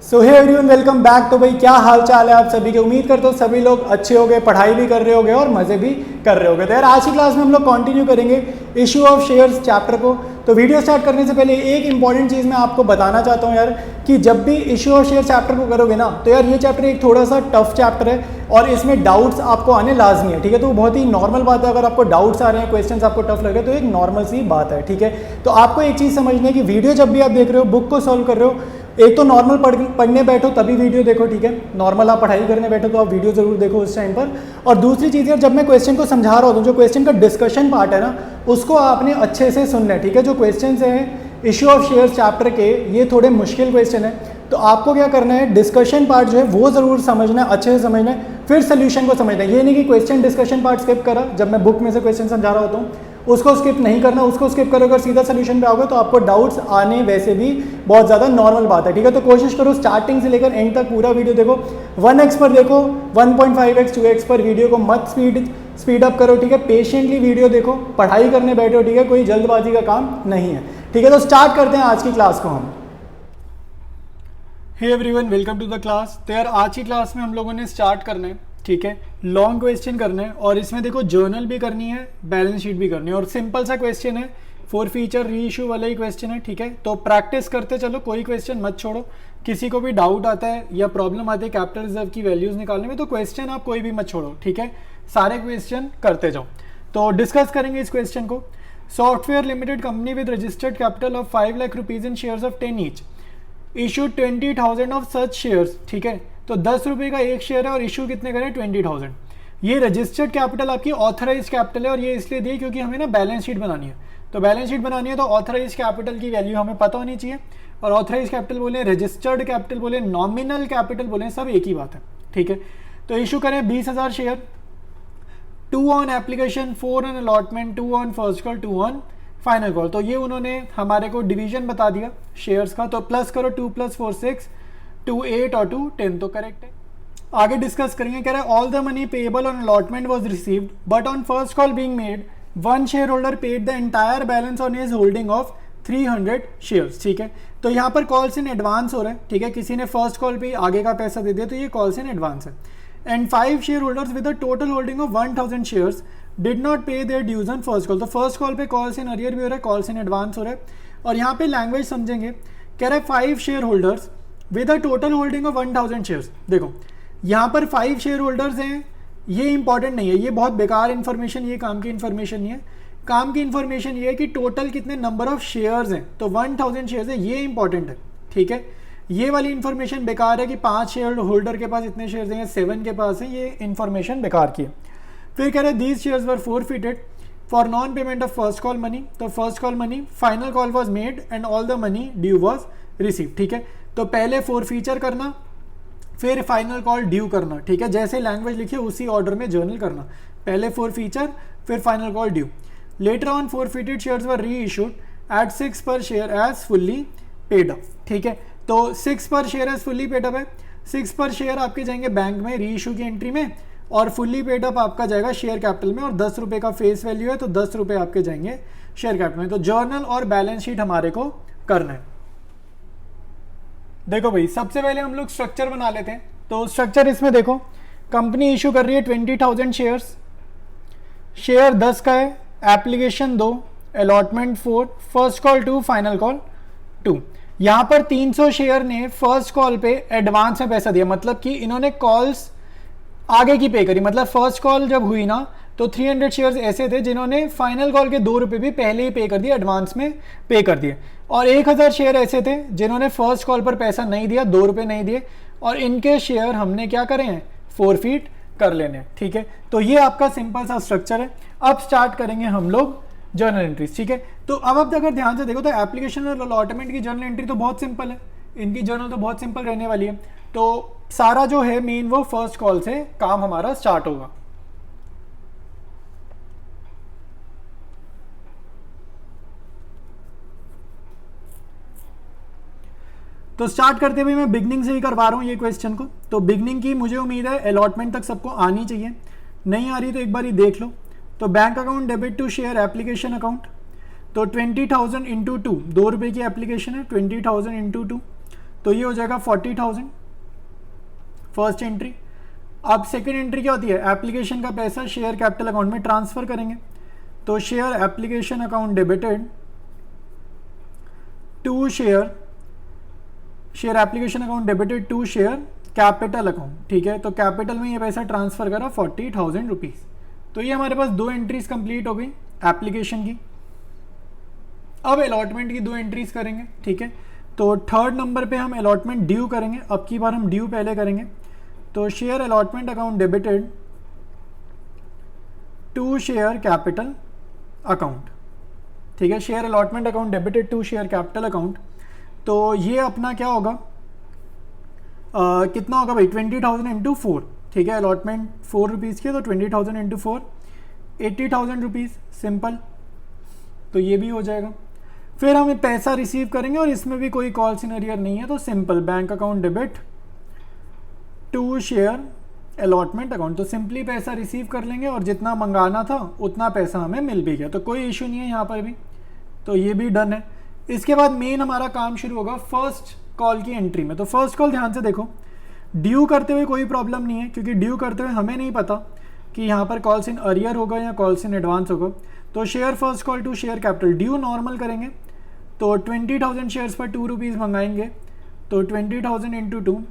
सो हे everyone, welcome back. तो भाई क्या हाल चाल है आप सभी के। उम्मीद करते हो सभी लोग अच्छे होंगे, पढ़ाई भी कर रहे होंगे और मज़े भी कर रहे होंगे। तो यार आज की क्लास में हम लोग कंटिन्यू करेंगे इशू ऑफ शेयर्स चैप्टर को। तो वीडियो स्टार्ट करने से पहले एक इंपॉर्टेंट चीज़ मैं आपको बताना चाहता हूँ यार, कि जब भी इशू ऑफ शेयर चैप्टर को करोगे ना, तो यार ये चैप्टर एक थोड़ा सा टफ चैप्टर है और इसमें डाउट्स आपको आने लाजमी है। ठीक है, तो बहुत ही नॉर्मल बात है। अगर आपको डाउट्स आ रहे हैं, क्वेश्चंस आपको टफ लग रहे हैं, तो एक नॉर्मल सी बात है। ठीक है, तो आपको एक चीज़ समझनी है कि वीडियो जब भी आप देख रहे हो, बुक को सॉल्व कर रहे हो, एक तो नॉर्मल पढ़ने बैठो तभी वीडियो देखो। ठीक है, नॉर्मल आप पढ़ाई करने बैठो तो आप वीडियो जरूर देखो उस टाइम पर। और दूसरी चीज़ है, जब मैं क्वेश्चन को समझा रहा हूँ, जो क्वेश्चन का डिस्कशन पार्ट है ना, उसको आपने अच्छे से सुनना है। ठीक है, जो क्वेश्चन हैं इशू ऑफ शेयर्स चैप्टर के, ये थोड़े मुश्किल क्वेश्चन है, तो आपको क्या करना है, डिस्कशन पार्ट जो है वो ज़रूर समझना है, अच्छे से समझना है, फिर सोल्यूशन को समझना है। ये नहीं कि क्वेश्चन डिस्कशन पार्ट स्किप करा, जब मैं बुक में से क्वेश्चन समझा रहा होता हूँ उसको स्किप नहीं करना। उसको स्किप करोगे और सीधा सोल्यूशन पे आओगे तो आपको डाउट्स आने वैसे भी बहुत ज़्यादा नॉर्मल बात है। ठीक है, तो कोशिश करो स्टार्टिंग से लेकर एंड तक पूरा वीडियो देखो। 1x पर देखो, 1.5x 2x पर वीडियो को मत स्पीड अप करो। ठीक है, पेशेंटली वीडियो देखो, पढ़ाई करने बैठो। ठीक है, कोई जल्दबाजी का काम नहीं है। ठीक है, तो स्टार्ट करते हैं आज की क्लास को हम। Hey everyone, welcome to the class. तो यार आज की क्लास में हम लोगों ने स्टार्ट करना है, ठीक है, लॉन्ग क्वेश्चन करना है और इसमें देखो जर्नल भी करनी है, बैलेंस शीट भी करनी है और सिंपल सा क्वेश्चन है, फॉर फीचर री इशू वाला ही क्वेश्चन है। ठीक है, तो प्रैक्टिस करते चलो, कोई क्वेश्चन मत छोड़ो। किसी को भी डाउट आता है या प्रॉब्लम आती है कैपिटल रिजर्व की वैल्यूज निकालने में, तो क्वेश्चन आप कोई भी मत छोड़ो। ठीक है, सारे क्वेश्चन करते जाओ। तो डिस्कस करेंगे इस क्वेश्चन को। Software limited company with registered capital of 5 lakh rupees in shares of 10 each issue 20,000 of such shares. ठीक है, तो 10 रुपये का एक शेयर है और इशू कितने करें, 20,000। ये रजिस्टर्ड कैपिटल आपकी ऑथराइज कैपिटल है और ये इसलिए दी क्योंकि हमें ना बैलेंस शीट बनानी है। तो बैलेंस शीट बनानी है तो ऑथराइज कैपिटल की वैल्यू हमें पता होनी चाहिए। और ऑथराइज कैपिटल बोले, रजिस्टर्ड कैपिटल बोले, नॉमिनल कैपिटल बोले, सब एक ही बात है। ठीक है, तो इशू करें 20,000 share, 2 on application, 4 on allotment, 2 on first call, 2 on final call. तो ये उन्होंने हमारे को डिवीजन बता दिया शेयर्स का। तो प्लस करो, 2 + 4 6, 2 8 और 2 10, तो करेक्ट है। आगे डिस्कस करेंगे। कह रहा है all the money payable on allotment was received but on first call being made one share holder paid the entire balance on his holding of 300 shares. ठीक है, तो यहाँ पर कॉल्स इन एडवांस हो रहे हैं। ठीक है, किसी ने फर्स्ट कॉल पे आगे का पैसा दे दिया, तो ये कॉल्स इन एडवांस है। And 5 share holders with a total holding of 1000 shares did not pay their dues on first call. तो फर्स्ट कॉल पे कॉल्स इन अरियर भी हो रहा है, कॉल्स इन एडवांस हो रहा है। और यहाँ पे लैंग्वेज समझेंगे। कह रहा है 5 share holders with a total holding of 1000 shares. देखो यहाँ पर 5 शेयर होल्डर्स हैं, ये इंपॉर्टेंट नहीं है, ये बहुत बेकार इन्फॉर्मेशन, ये काम की इन्फॉर्मेशन नहीं है। काम की इन्फॉर्मेशन ये है कि टोटल कितने नंबर ऑफ शेयर्स हैं, तो 1000 शेयर्स है, ये इंपॉर्टेंट है। ठीक है, ये वाली इन्फॉर्मेशन बेकार है कि 5 शेयर होल्डर के पास इतने शेयर्स हैं, 7 के पास हैं, ये इन्फॉर्मेशन बेकार की है। फिर कह रहे हैं these shares were forfeited for non payment of first call money. तो first call money, final call was made and all the money due was receive. ठीक है, तो पहले फोरफीचर करना, फिर फाइनल कॉल ड्यू करना। ठीक है, जैसे लैंग्वेज लिखी है उसी ऑर्डर में जर्नल करना, पहले फोरफीचर फिर final call due. Later on forfeited shares were reissued at 6 per share as fully paid up. ठीक है, तो 6 per share as fully paid up है। 6 पर शेयर आपके जाएंगे बैंक में री इशू की एंट्री में और फुल्ली पेड अप आपका जाएगा शेयर कैपिटल में। और 10 रुपये का फेस वैल्यू है तो 10 रुपये आपके जाएंगे शेयर कैपिटल में। तो जर्नल और बैलेंस शीट हमारे को करना है। देखो भाई, सबसे पहले हम लोग स्ट्रक्चर बना लेते हैं। तो स्ट्रक्चर इसमें देखो, कंपनी इशू कर रही है 20,000 शेयर्स, शेयर 10 का है, application 2, allotment 4, first call 2, final call 2। यहाँ पर 300 शेयर ने फर्स्ट कॉल पे एडवांस में पैसा दिया, मतलब कि इन्होंने कॉल्स आगे की पे करी। मतलब फर्स्ट कॉल जब हुई ना, तो 300 शेयर्स ऐसे थे जिन्होंने फाइनल कॉल के 2 रुपये भी पहले ही पे कर दिए, एडवांस में पे कर दिए। और 1000 शेयर ऐसे थे जिन्होंने फर्स्ट कॉल पर पैसा नहीं दिया, 2 रुपये नहीं दिए, और इनके शेयर हमने क्या करे हैं, फोरफीट कर लेने। ठीक है, तो ये आपका सिंपल सा स्ट्रक्चर है। अब स्टार्ट करेंगे हम लोग जर्नल एंट्रीज। ठीक है, तो अब आप अगर ध्यान से देखो तो एप्लीकेशन और अलॉटमेंट की जर्नल एंट्री तो बहुत सिंपल है, इनकी जर्नल तो बहुत सिंपल रहने वाली है। तो सारा जो है मेन वो फर्स्ट कॉल से काम हमारा स्टार्ट होगा। तो स्टार्ट करते हुए मैं बिगनिंग से ही करवा रहा हूँ ये क्वेश्चन को। तो बिगनिंग की मुझे उम्मीद है अलॉटमेंट तक सबको आनी चाहिए, नहीं आ रही तो एक बार ही देख लो। तो bank account debit to share application account, तो 20,000 इंटू 2, 2 रुपये की एप्लीकेशन है, 20,000 इंटू 2, तो ये हो जाएगा 40,000 फर्स्ट एंट्री। अब सेकेंड एंट्री क्या होती है, एप्लीकेशन का पैसा शेयर कैपिटल अकाउंट में ट्रांसफर करेंगे। तो share application account debited to share application account debited to share capital account, ठीक है। तो कैपिटल में ये पैसा ट्रांसफर करा 40,000 रुपीज़। तो ये हमारे पास 2 एंट्रीज कंप्लीट हो गई एप्लीकेशन की। अब अलॉटमेंट की 2 एंट्रीज करेंगे, ठीक है। तो थर्ड नंबर पे हम अलॉटमेंट ड्यू करेंगे। अब की बार हम ड्यू पहले करेंगे। तो share allotment account debited to share capital account, ठीक है। Share allotment account debited to share capital account. तो ये अपना क्या होगा, कितना होगा भाई, 20,000 इंटू 4, ठीक है। अलॉटमेंट 4 रुपीज़ की है, तो 20,000 इंटू 4 80,000 रुपीज़, सिंपल। तो ये भी हो जाएगा। फिर हम पैसा रिसीव करेंगे और इसमें भी कोई कॉल इन अरियर नहीं है, तो simple bank account debit to share allotment account. तो सिंपली पैसा रिसीव कर लेंगे और जितना मंगाना था उतना पैसा हमें मिल भी गया, तो कोई इशू नहीं है यहाँ पर भी। तो ये भी डन है। इसके बाद मेन हमारा काम शुरू होगा फर्स्ट कॉल की एंट्री में। तो फर्स्ट कॉल ध्यान से देखो, ड्यू करते हुए कोई प्रॉब्लम नहीं है, क्योंकि ड्यू करते हुए हमें नहीं पता कि यहाँ पर कॉल्स इन अरियर होगा या कॉल्स इन एडवांस होगा। तो share first call to share capital, due normal करेंगे। तो 20,000 शेयर्स पर 2 रुपीज़ मंगाएंगे। तो 20,000 इंटू 2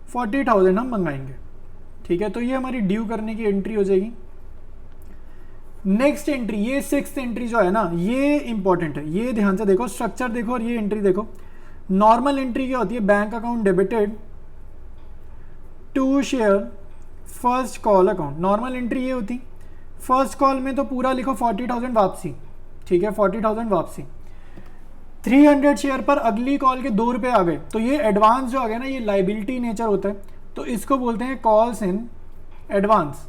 40,000 हम मंगाएंगे, ठीक है। तो ये हमारी ड्यू करने की एंट्री हो जाएगी। नेक्स्ट एंट्री, ये 6th एंट्री जो है ना, ये इंपॉर्टेंट है। ये ध्यान से देखो, स्ट्रक्चर देखो और ये एंट्री देखो। नॉर्मल एंट्री क्या होती है, bank account debited to share first call account. Normal entry ये होती, फर्स्ट कॉल में तो पूरा लिखो 40,000 वापसी, ठीक है, 40,000 वापसी। 300 शेयर पर अगली कॉल के 2 रुपये आ गए, तो ये एडवांस जो आ गया ना, ये लाइबिलिटी नेचर होता है, तो इसको बोलते हैं कॉल्स इन एडवांस।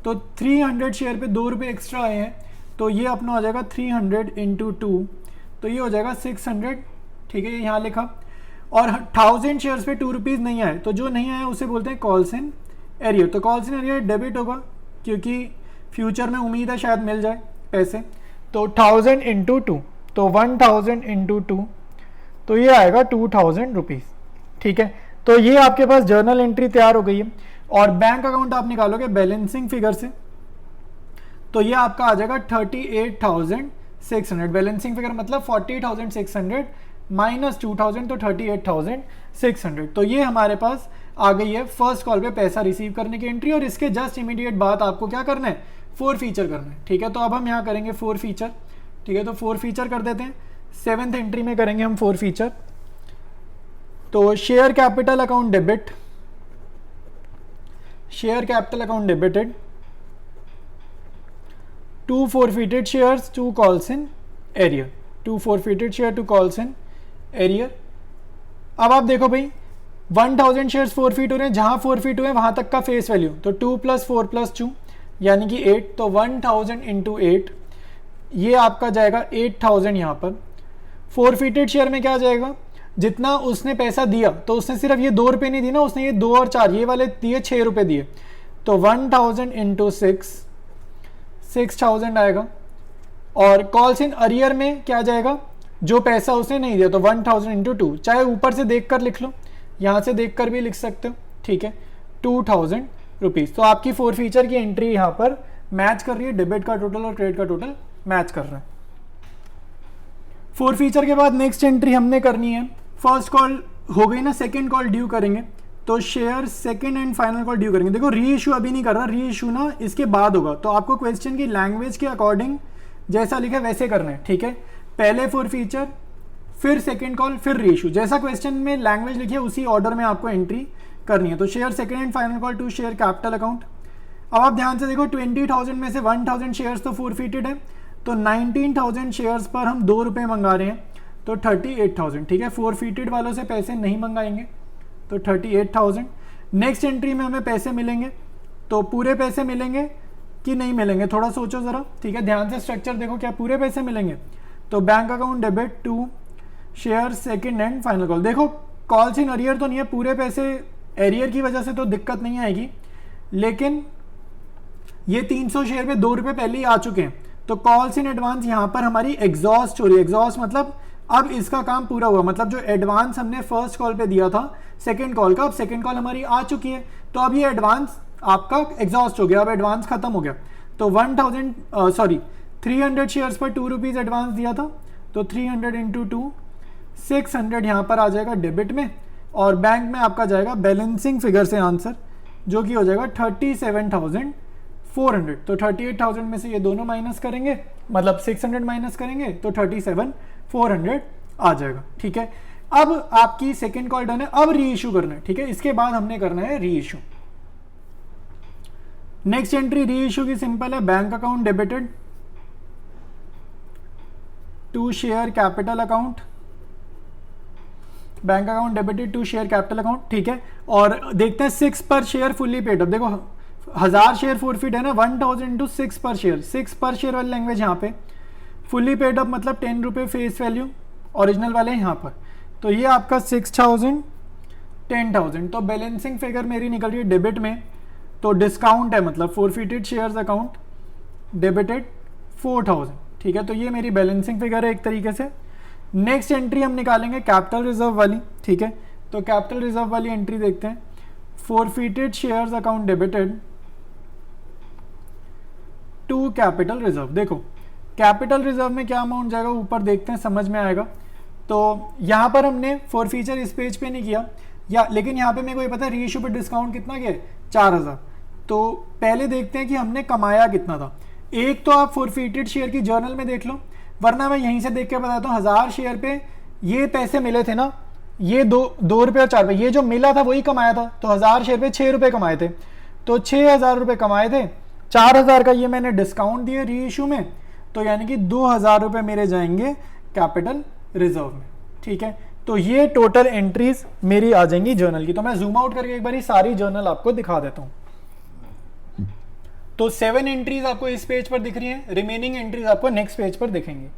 तो 300 शेयर पे 2 रुपये एक्स्ट्रा आए हैं, तो ये अपना हो जाएगा 300 इंटू 2, तो ये हो जाएगा 600, ठीक है, ये यहाँ लिखा। और 1000 शेयर्स पे 2 रुपीज़ नहीं आए, तो जो नहीं आया उसे बोलते हैं कॉल्स इन एरियर। तो कॉल्स इन एरियर डेबिट होगा, क्योंकि फ्यूचर में उम्मीद है शायद मिल जाए पैसे। तो 1000 इंटू 2, तो 1000 इंटू 2, तो ये आएगा 2000 रुपीज़, ठीक है। तो ये आपके पास जर्नल एंट्री तैयार हो गई है। और बैंक अकाउंट आप निकालोगे बैलेंसिंग फिगर से, तो ये आपका आ जाएगा 38,600। बैलेंसिंग फिगर मतलब 40,600 माइनस 2,000, तो 38,600। तो ये हमारे पास आ गई है फर्स्ट कॉल पे पैसा रिसीव करने की एंट्री। और इसके जस्ट इमीडिएट बाद आपको क्या करना है, 4 फीचर करना है, ठीक है। तो अब हम यहाँ करेंगे 4 फीचर, ठीक है। तो 4 फीचर कर देते हैं। 7th एंट्री में करेंगे हम 4 फीचर। तो share capital account debit, share capital account debited to forfeited shares to calls in arrear, to forfeited share to calls in arrear. अब आप देखो भाई, 1000 शेयर्स फॉरफिट हो रहे हैं, जहां फॉरफिट हुए वहां तक का फेस वैल्यू, तो 2 + 4 + 2 यानी कि 8। तो 1000 इंटू 8, ये आपका जाएगा 8000। यहाँ पर फॉरफिटेड शेयर में क्या जाएगा, जितना उसने पैसा दिया, तो उसने सिर्फ ये 2 रुपये नहीं दी ना, उसने ये 2 और 4 ये वाले दिए, 6 रुपये दिए। तो 1000 इंटू 6 6000 आएगा। और कॉल्स इन अरियर में क्या जाएगा, जो पैसा उसने नहीं दिया, तो 1000 इंटू 2, चाहे ऊपर से देख कर लिख लो, यहाँ से देख कर भी लिख सकते हो, ठीक है, 2000 रुपीज़। तो आपकी 4 फीचर की एंट्री यहाँ पर मैच कर रही है, डेबिट का टोटल और क्रेडिट का टोटल मैच कर रहा है। 4 फीचर के बाद नेक्स्ट एंट्री हमने करनी है, फर्स्ट कॉल हो गई ना, सेकंड कॉल ड्यू करेंगे। तो share second and final call due करेंगे। देखो री इशू अभी नहीं कर रहा, री इशू ना इसके बाद होगा। तो आपको क्वेश्चन की लैंग्वेज के अकॉर्डिंग जैसा लिखा है वैसे करना है, ठीक है। पहले 4 फीचर, फिर सेकंड कॉल, फिर री इशू, जैसा क्वेश्चन में लैंग्वेज लिखी है उसी ऑर्डर में आपको एंट्री करनी है। तो share second and final call to share capital account. अब आप ध्यान से देखो, 20,000 में से 1000 शेयर्स तो फॉरफिटेड है, तो 19,000 शेयर्स पर हम 2 रुपये मंगा रहे हैं, तो 38,000, ठीक है। फॉरफिटेड वालों से पैसे नहीं मंगाएंगे, तो 38,000। नेक्स्ट एंट्री में हमें पैसे मिलेंगे, तो पूरे पैसे मिलेंगे कि नहीं मिलेंगे, थोड़ा सोचो ज़रा, ठीक है। ध्यान से स्ट्रक्चर देखो, क्या पूरे पैसे मिलेंगे। तो bank account debit to share second and final call. देखो कॉल्स इन अरियर तो नहीं है, पूरे पैसे एरियर की वजह से तो दिक्कत नहीं आएगी, लेकिन ये 300 शेयर पे 2 रुपये पहले ही आ चुके हैं। तो कॉल्स इन एडवांस यहाँ पर हमारी एग्जॉस्ट हो रही है। एग्जॉस्ट मतलब अब इसका काम पूरा हुआ, मतलब जो एडवांस हमने फर्स्ट कॉल पे दिया था सेकंड कॉल का, अब सेकंड कॉल हमारी आ चुकी है, तो अब ये एडवांस आपका एग्जॉस्ट हो गया, अब एडवांस खत्म हो गया। तो 300 शेयर्स पर 2 रुपीज़ एडवांस दिया था, तो 300 इंटू 2 600 यहाँ पर आ जाएगा डेबिट में, और बैंक में आपका जाएगा बैलेंसिंग फिगर से आंसर, जो कि हो जाएगा 37,400। तो 38,000 में से ये दोनों माइनस करेंगे, मतलब 600 माइनस करेंगे तो 37,400 आ जाएगा। ठीक है, अब आपकी सेकेंड कॉल डन है, अब री इशू करना है। ठीक है, इसके बाद हमने करना है reissue. Next entry reissue की सिंपल है, bank account debited to share capital account, bank account debited to share capital account. ठीक है, और देखते हैं 6 per share fully paid up. देखो 1000 शेयर फोरफिट है ना, 1000 into 6 per share, 6 per share वाली लैंग्वेज यहाँ पे, फुल्ली पेड अप मतलब 10 रुपये फेस वैल्यू ओरिजिनल वाले यहाँ पर। तो ये आपका 6000 10,000, तो बैलेंसिंग फिगर मेरी निकल रही है डेबिट में, तो डिस्काउंट है मतलब फोरफिटेड शेयर्स अकाउंट डेबिटेड 4000। ठीक है, तो ये मेरी बैलेंसिंग फिगर है एक तरीके से। नेक्स्ट एंट्री हम निकालेंगे कैपिटल रिजर्व वाली। ठीक है, तो कैपिटल रिजर्व वाली एंट्री देखते हैं, forfeited shares account debited to capital reserve. देखो कैपिटल रिजर्व में क्या अमाउंट जाएगा, ऊपर देखते हैं समझ में आएगा। तो यहाँ पर हमने फोरफीचर इस पेज पे नहीं किया, या लेकिन यहाँ पे मेरे को ये पता है री इशू पे डिस्काउंट कितना गया, 4000। तो पहले देखते हैं कि हमने कमाया कितना था। एक तो आप फोरफिटेड शेयर की जर्नल में देख लो, वरना मैं यहीं से देख के बताता हूँ। 1000 शेयर पे ये पैसे मिले थे ना, ये 2 रुपये और 4 रुपये, ये जो मिला था वही कमाया था। तो 1000 शेयर पे 6 रुपये कमाए थे, तो 6000 रुपये कमाए थे, 4000 का ये मैंने डिस्काउंट दिया री इशू में, तो यानी कि 2000 रुपये मेरे जाएंगे कैपिटल रिजर्व में। ठीक है, तो ये टोटल एंट्रीज मेरी आ जाएंगी जर्नल की। तो मैं जूम आउट करके एक बार सारी जर्नल आपको दिखा देता हूँ। तो 7 एंट्रीज आपको इस पेज पर दिख रही हैं, रिमेनिंग एंट्रीज आपको नेक्स्ट पेज पर दिखेंगे।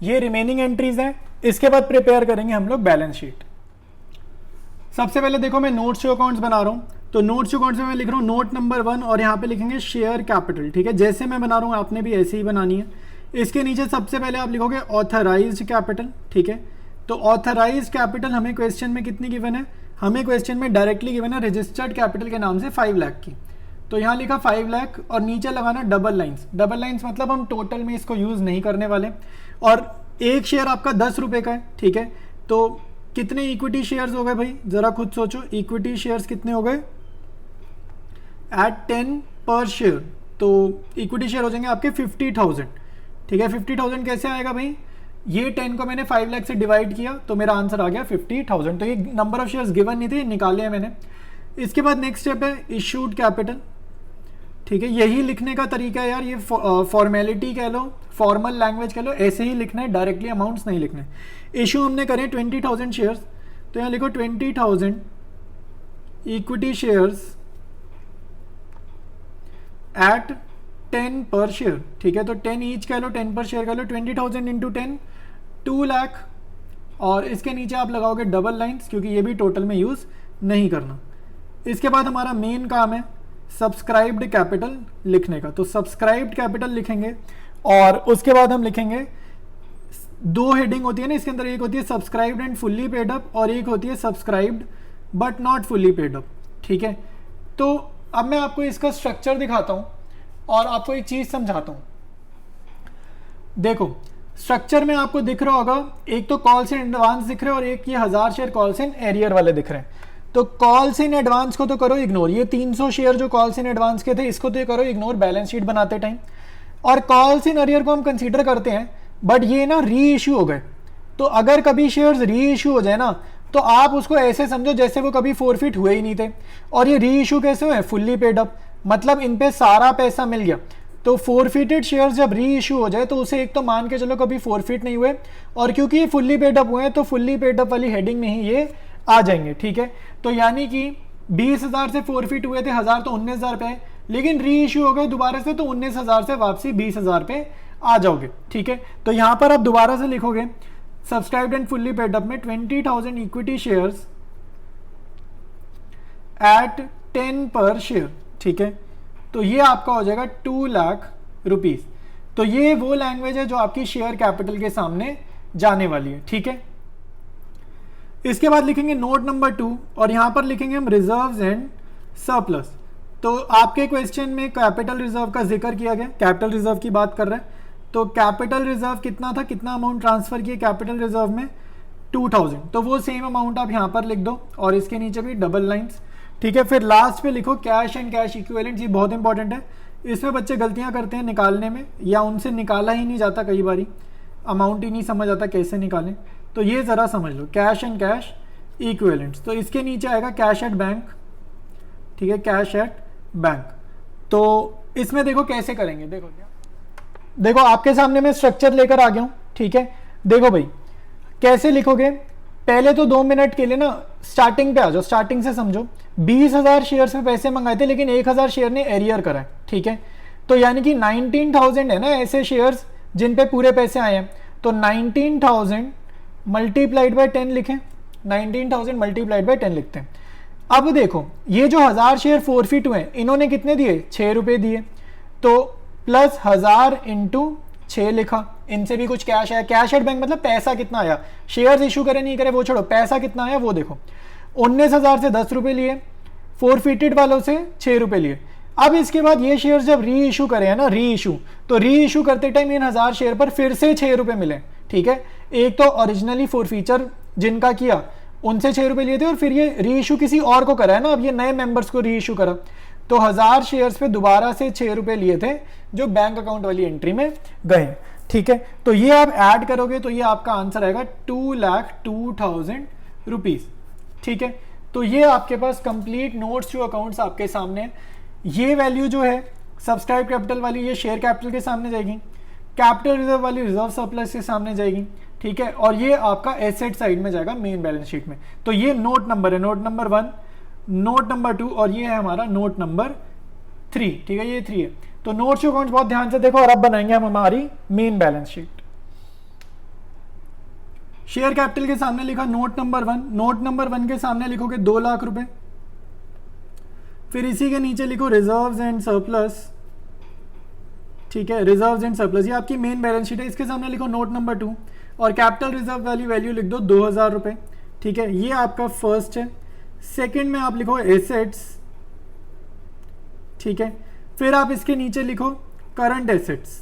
ये रिमेनिंग एंट्रीज हैं, इसके बाद प्रिपेयर करेंगे हम लोग बैलेंस शीट। सबसे पहले देखो मैं नोट्स टू अकाउंट्स बना रहा हूँ, तो नोट्स टू अकाउंट्स में मैं लिख रहा हूँ नोट नंबर 1 और यहाँ पे लिखेंगे शेयर कैपिटल। ठीक है, जैसे मैं बना रहा हूँ आपने भी ऐसे ही बनानी है। इसके नीचे सबसे पहले आप लिखोगे ऑथराइज्ड कैपिटल। ठीक है, तो ऑथराइज्ड कैपिटल हमें क्वेश्चन में कितनी गिवन है, हमें क्वेश्चन में डायरेक्टली गिवन है रजिस्टर्ड कैपिटल के नाम से 5 लाख की। तो यहाँ लिखा 5 लाख और नीचे लगाना डबल लाइंस। डबल लाइंस मतलब हम टोटल में इसको यूज़ नहीं करने वाले। और एक शेयर आपका 10 रुपये का है। ठीक है, तो कितने इक्विटी शेयर्स हो गए भाई, ज़रा खुद सोचो, इक्विटी शेयर्स कितने हो गए एट 10 पर शेयर, तो इक्विटी शेयर हो जाएंगे आपके 50,000। ठीक है, 50,000 कैसे आएगा भाई, ये 10 को मैंने 5 लाख से डिवाइड किया तो मेरा आंसर आ गया 50,000। तो ये नंबर ऑफ शेयर्स गिवन नहीं थे, निकाले हैं मैंने। इसके बाद नेक्स्ट स्टेप है इशूड कैपिटल। ठीक है, यही लिखने का तरीका है यार, ये फॉर्मेलिटी कह लो, फॉर्मल लैंग्वेज कह लो, ऐसे ही लिखना है, डायरेक्टली अमाउंट्स नहीं लिखने। इशू हमने करे 20,000 शेयर्स, तो यहाँ लिखो 20,000 इक्विटी शेयर्स एट 10 पर शेयर। ठीक है, तो 10 ईच कह लो, 10 पर शेयर कह लो, 20,000 इंटू 10 2 लाख, और इसके नीचे आप लगाओगे डबल लाइन्स क्योंकि ये भी टोटल में यूज़ नहीं करना। इसके बाद हमारा मेन काम है सब्सक्राइब्ड कैपिटल लिखने का, तो सब्सक्राइब्ड कैपिटल लिखेंगे और उसके बाद हम लिखेंगे, 2 हेडिंग होती है ना इसके अंदर, एक होती है subscribed and fully paid up और एक होती है subscribed but not fully paid up. ठीक है, तो अब मैं आपको इसका स्ट्रक्चर दिखाता हूँ और आपको एक चीज़ समझाता हूँ। देखो स्ट्रक्चर में आपको दिख रहा होगा, एक तो कॉल्स इन एडवांस दिख रहे हैं और एक ये 1000 शेयर कॉल्स इन एरियर वाले दिख रहे हैं। तो कॉल्स इन एडवांस को तो करो इग्नोर, ये 300 शेयर जो कॉल्स इन एडवांस के थे इसको तो करो इग्नोर बैलेंस शीट बनाते टाइम। और कॉल्स इन एरियर को हम कंसीडर करते हैं, बट ये ना री इशू हो गए। तो अगर कभी शेयर्स री इशू हो जाए ना, तो आप उसको ऐसे समझो जैसे वो कभी फोरफिट हुए ही नहीं थे। और ये री इशू कैसे हुए, फुल्ली पेड अप, मतलब इन पे सारा पैसा मिल गया। तो फोरफिटेड शेयर्स जब री इशू हो जाए तो उसे एक तो मान के चलो कभी फोरफिट नहीं हुए, और क्योंकि ये फुल्ली पेड अप हुए हैं तो फुल्ली पेड अप वाली हेडिंग में ही ये आ जाएंगे। ठीक है, तो यानी कि 20,000 से फोरफिट हुए थे 1000 तो 19,000 पे, लेकिन री इशू हो गए दोबारा से तो 19,000 से वापसी 20,000 पे आ जाओगे। ठीक है, तो यहां पर आप दोबारा से लिखोगे subscribed and fully paid up में 20,000 इक्विटी शेयर्स एट 10 पर शेयर। ठीक है, तो ये आपका हो जाएगा 2 लाख रुपीज। तो ये वो लैंग्वेज है जो आपकी शेयर कैपिटल के सामने जाने वाली है, ठीक है। इसके बाद लिखेंगे नोट नंबर 2 और यहां पर लिखेंगे हम रिजर्व्स एंड सरप्लस। तो आपके क्वेश्चन में कैपिटल रिजर्व का जिक्र किया गया, कैपिटल रिजर्व की बात कर रहे हैं। तो कैपिटल रिजर्व कितना था, कितना अमाउंट ट्रांसफर किए कैपिटल रिजर्व में, 2000। तो वो सेम अमाउंट आप यहाँ पर लिख दो और इसके नीचे भी डबल लाइंस, ठीक है। फिर लास्ट पे लिखो कैश एंड कैश इक्विवेलेंट्स। ये बहुत इंपॉर्टेंट है, इसमें बच्चे गलतियां करते हैं निकालने में, या उनसे निकाला ही नहीं जाता, कई बारी अमाउंट ही नहीं समझ आता कैसे निकालें। तो ये ज़रा समझ लो, कैश एंड कैश इक्विवेलेंट्स। तो इसके नीचे आएगा कैश एट बैंक, ठीक है, कैश एट बैंक। तो इसमें देखो कैसे करेंगे, देखो आपके सामने मैं स्ट्रक्चर लेकर आ गया हूं, ठीक है। देखो भाई कैसे लिखोगे, पहले तो 2 मिनट के लिए ना स्टार्टिंग पे आ जाओ, स्टार्टिंग से समझो। 20,000 शेयर्स में पैसे मंगाए थे, लेकिन 1,000 शेयर ने एरियर करा है, ठीक है। तो यानी कि 19,000 है ना ऐसे शेयर्स जिन पे पूरे पैसे आए हैं। तो 19,000 मल्टीप्लाइड बाय 10 लिखें, 19,000 मल्टीप्लाइड बाय 10 लिखते हैं। अब देखो ये जो 1000 शेयर फोरफिट हुए, इन्होंने कितने दिए, 6 रुपए दिए। तो प्लस 1000 इंटू 6 लिखा, इनसे भी कुछ कैश आया। कैश एट बैंक मतलब पैसा कितना आया, शेयर्स इशू करे नहीं करे वो छोड़ो, पैसा कितना आया वो देखो। 19,000 से 10 रुपए लिए, फोरफिटेड वालों से 6 रुपए लिए। अब इसके बाद ये शेयर्स जब री इशू करे हैं ना, री इशू, तो री इशू करते टाइम इन 1000 शेयर पर फिर से 6 रुपए मिले, ठीक है। एक तो ओरिजिनली फोरफीचर जिनका किया उनसे 6 रुपए लिए थे, और फिर ये री इशू किसी और को करा है ना, अब ये नए मेंबर्स को री इशू करा। तो 1000 शेयर्स पे दोबारा से 6 रुपए लिए थे जो बैंक अकाउंट वाली एंट्री में गए, ठीक है। तो ये आप ऐड करोगे तो ये आपका आंसर आएगा 2,02,000 रुपीज, ठीक है। तो ये आपके पास कंप्लीट नोट्स टू अकाउंट्स आपके सामने है। ये वैल्यू जो है सब्सक्राइब कैपिटल वाली ये शेयर कैपिटल के सामने जाएगी, कैपिटल रिजर्व वाली रिजर्व सरप्लस के सामने जाएगी, ठीक है। और ये आपका एसेट साइड में जाएगा मेन बैलेंस शीट में। तो ये नोट नंबर है, नोट नंबर 1, नोट नंबर 2 और ये है हमारा नोट नंबर 3, ठीक है। ये 3 है। तो नोट्स टू अकाउंट्स बहुत ध्यान से देखो, और अब बनाएंगे हम हमारी main balance sheet. Share capital के सामने लिखा नोट नंबर 1, नोट नंबर 1 के सामने लिखोगे 2 लाख रुपए। फिर इसी के नीचे लिखो रिजर्व्स एंड सरप्लस, ठीक है, रिजर्व्स एंड सरप्लस। ये आपकी मेन बैलेंस शीट है। इसके सामने लिखो नोट नंबर 2 और कैपिटल रिजर्व वाली वैल्यू लिख दो 2,000 रुपए, ठीक है। ये आपका फर्स्ट है। सेकंड में आप लिखो एसेट्स, ठीक है। फिर आप इसके नीचे लिखो करंट एसेट्स,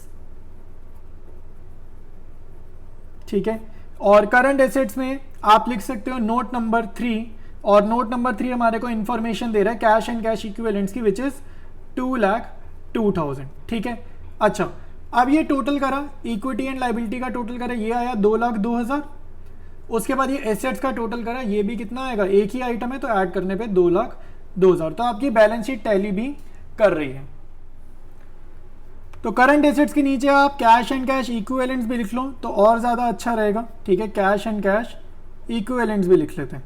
ठीक है। और करंट एसेट्स में आप लिख सकते हो नोट नंबर 3, और नोट नंबर 3 हमारे को इंफॉर्मेशन दे रहा है कैश एंड कैश इक्विवेलेंट्स की, विच इज 2,02,000, ठीक है। अच्छा, अब ये टोटल करा, इक्विटी एंड लाइबिलिटी का टोटल करा, ये आया 2,02,000। उसके बाद ये एसेट्स का टोटल करा, ये भी कितना आएगा, एक ही आइटम है तो ऐड करने पे 2,02,000। तो आपकी बैलेंस शीट टैली भी कर रही है। तो करंट एसेट्स के नीचे आप कैश एंड कैश इक्विवेलेंट्स भी लिख लो तो और ज़्यादा अच्छा रहेगा, ठीक है। कैश एंड कैश इक्विवेलेंट्स भी लिख लेते हैं,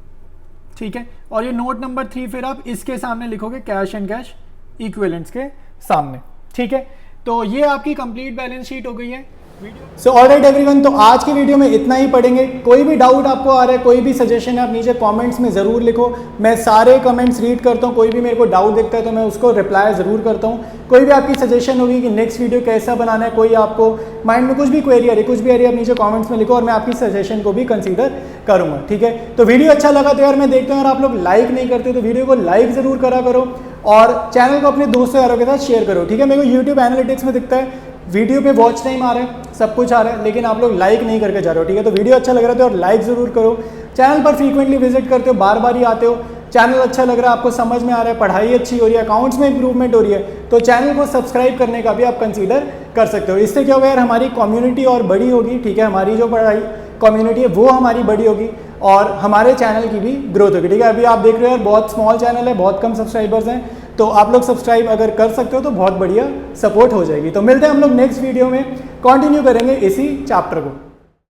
ठीक है। और ये नोट नंबर 3 फिर आप इसके सामने लिखोगे कैश एंड कैश इक्विवेलेंट्स के सामने, ठीक है। तो ये आपकी कंप्लीट बैलेंस शीट हो गई है। सो ऑलराइट एवरीवन, तो आज की वीडियो में इतना ही पढ़ेंगे। कोई भी डाउट आपको आ रहा है, कोई भी सजेशन है, आप नीचे कमेंट्स में ज़रूर लिखो। मैं सारे कमेंट्स रीड करता हूँ, कोई भी मेरे को डाउट दिखता है तो मैं उसको रिप्लाई ज़रूर करता हूँ। कोई भी आपकी सजेशन होगी कि नेक्स्ट वीडियो कैसा बनाना है, कोई आपको माइंड में कुछ भी क्वेरी आ रही है, कुछ भी आ रही है, आप नीचे कमेंट्स में लिखो और मैं आपकी सजेशन को भी कंसीडर करूँगा, ठीक है। तो वीडियो अच्छा लगा तो यार मैं देखता हूँ, यार आप लोग लाइक नहीं करते तो वीडियो को लाइक ज़रूर करा करो और चैनल को अपने दोस्तों यारों के साथ शेयर करो, ठीक है। मेरे को यूट्यूब एनालिटिक्स में दिखता है वीडियो पे वॉच टाइम आ रहा है, सब कुछ आ रहा है, लेकिन आप लोग लाइक नहीं करके जा रहे हो, ठीक है। तो वीडियो अच्छा लग रहा है तो लाइक ज़रूर करो। चैनल पर फ्रीक्वेंटली विजिट करते हो, बार बार ही आते हो, चैनल अच्छा लग रहा है, आपको समझ में आ रहा है, पढ़ाई अच्छी हो रही है, अकाउंट्स में इंप्रूवमेंट हो रही है, तो चैनल को सब्सक्राइब करने का भी आप कंसीडर कर सकते हो। इससे क्या होगा यार, हमारी कम्युनिटी और बड़ी होगी, ठीक है। हमारी जो पढ़ाई कम्युनिटी है वो हमारी बड़ी होगी और हमारे चैनल की भी ग्रोथ होगी, ठीक है। अभी आप देख रहे हो यार बहुत स्मॉल चैनल है, बहुत कम सब्सक्राइबर्स हैं, तो आप लोग सब्सक्राइब अगर कर सकते हो तो बहुत बढ़िया सपोर्ट हो जाएगी। तो मिलते हैं हम लोग नेक्स्ट वीडियो में, कंटिन्यू करेंगे इसी चैप्टर को।